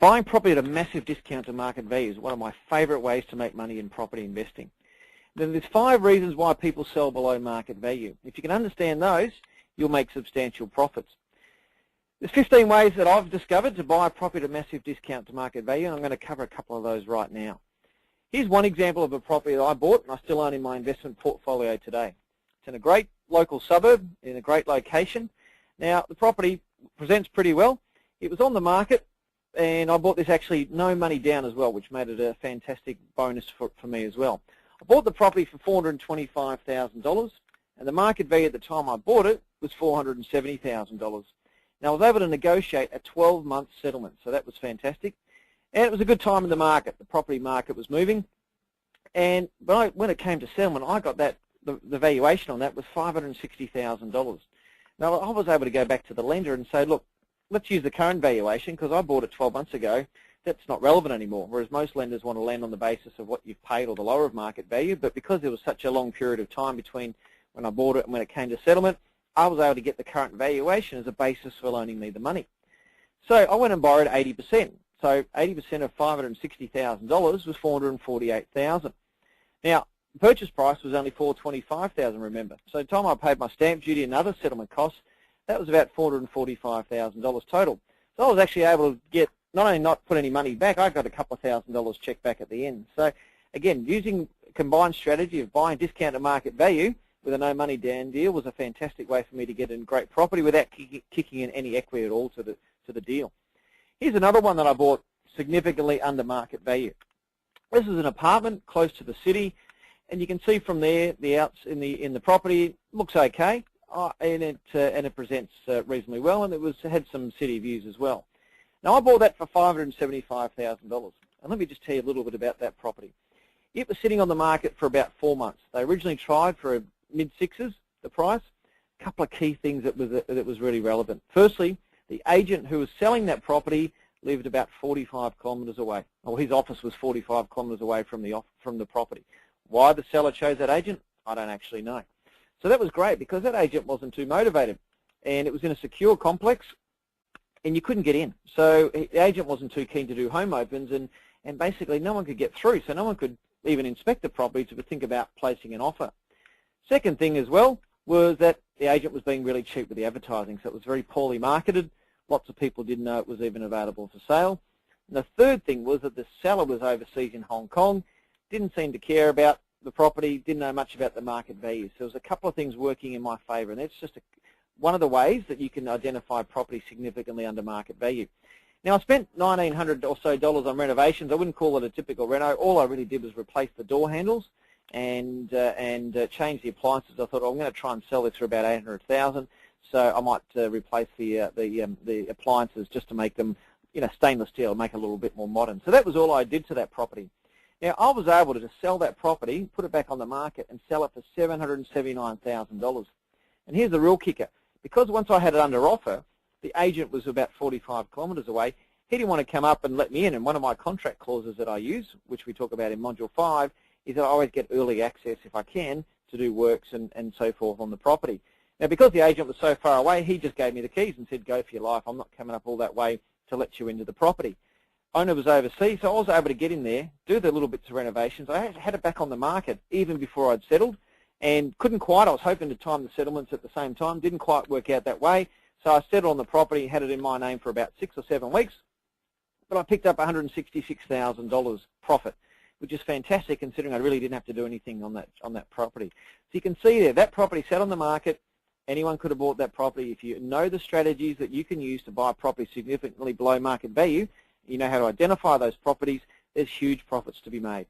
Buying property at a massive discount to market value is one of my favourite ways to make money in property investing. Then there's 5 reasons why people sell below market value. If you can understand those, you'll make substantial profits. There's 15 ways that I've discovered to buy a property at a massive discount to market value, and I'm going to cover a couple of those right now. Here's one example of a property that I bought and I still own in my investment portfolio today. It's in a great local suburb, in a great location. Now, the property presents pretty well. It was on the market, and I bought this actually no money down as well, which made it a fantastic bonus for me as well. I bought the property for $425,000, and the market value at the time I bought it was $470,000. Now, I was able to negotiate a 12-month settlement, so that was fantastic. And it was a good time in the market. The property market was moving, and when it came to settlement, I got that the valuation on that was $560,000. Now, I was able to go back to the lender and say, look, let's use the current valuation because I bought it 12 months ago. That's not relevant anymore, whereas most lenders want to lend on the basis of what you've paid or the lower of market value. But because there was such a long period of time between when I bought it and when it came to settlement, I was able to get the current valuation as a basis for loaning me the money. So I went and borrowed 80%. So 80% of $560,000 was $448,000. Now, the purchase price was only $425,000, remember. So the time I paid my stamp duty and other settlement costs, that was about $445,000 total. So I was actually able to get, not only not put any money back, I got a couple of $1,000s check back at the end. So again, using a combined strategy of buying discounted market value with a no money down deal was a fantastic way for me to get in great property without kicking in any equity at all to the deal. Here's another one that I bought significantly under market value. This is an apartment close to the city, and you can see from there the outs in the property looks okay, and it presents reasonably well, and it had some city views as well. Now, I bought that for $575,000, and let me just tell you a little bit about that property. It was sitting on the market for about 4 months. They originally tried for a mid-sixes, the price. A couple of key things that was really relevant. Firstly, the agent who was selling that property lived about 45 kilometres away. Well, his office was 45 kilometres away from the property. Why the seller chose that agent, I don't actually know. So that was great because that agent wasn't too motivated, and it was in a secure complex, and you couldn't get in. So the agent wasn't too keen to do home opens, and basically no one could get through, so no one could even inspect the property to think about placing an offer. Second thing as well was that the agent was being really cheap with the advertising, so it was very poorly marketed. Lots of people didn't know it was even available for sale. And the third thing was that the seller was overseas in Hong Kong, didn't seem to care about the property, didn't know much about the market value. So there was a couple of things working in my favour, and that's just one of the ways that you can identify property significantly under market value. Now, I spent $1,900 or so on renovations. I wouldn't call it a typical reno. All I really did was replace the door handles and change the appliances. I thought, I'm going to try and sell this for about $800,000, so I might replace the appliances just to make them, stainless steel, make it a little bit more modern. So that was all I did to that property. Now, I was able to just sell that property, put it back on the market, and sell it for $779,000. And here's the real kicker. Because once I had it under offer, the agent was about 45 kilometres away. He didn't want to come up and let me in. And one of my contract clauses that I use, which we talk about in Module 5, is that I always get early access, if I can, to do works and so forth on the property. Now, because the agent was so far away, he just gave me the keys and said, go for your life. I'm not coming up all that way to let you into the property. Owner was overseas, so I was able to get in there, do the little bits of renovations. I had it back on the market even before I'd settled, and couldn't quite. I was hoping to time the settlements at the same time. Didn't quite work out that way. So I settled on the property, had it in my name for about 6 or 7 weeks, but I picked up $166,000 profit, which is fantastic considering I really didn't have to do anything on that property. So you can see there, that property sat on the market. Anyone could have bought that property. If you know the strategies that you can use to buy a property significantly below market value, you know how to identify those properties, there's huge profits to be made.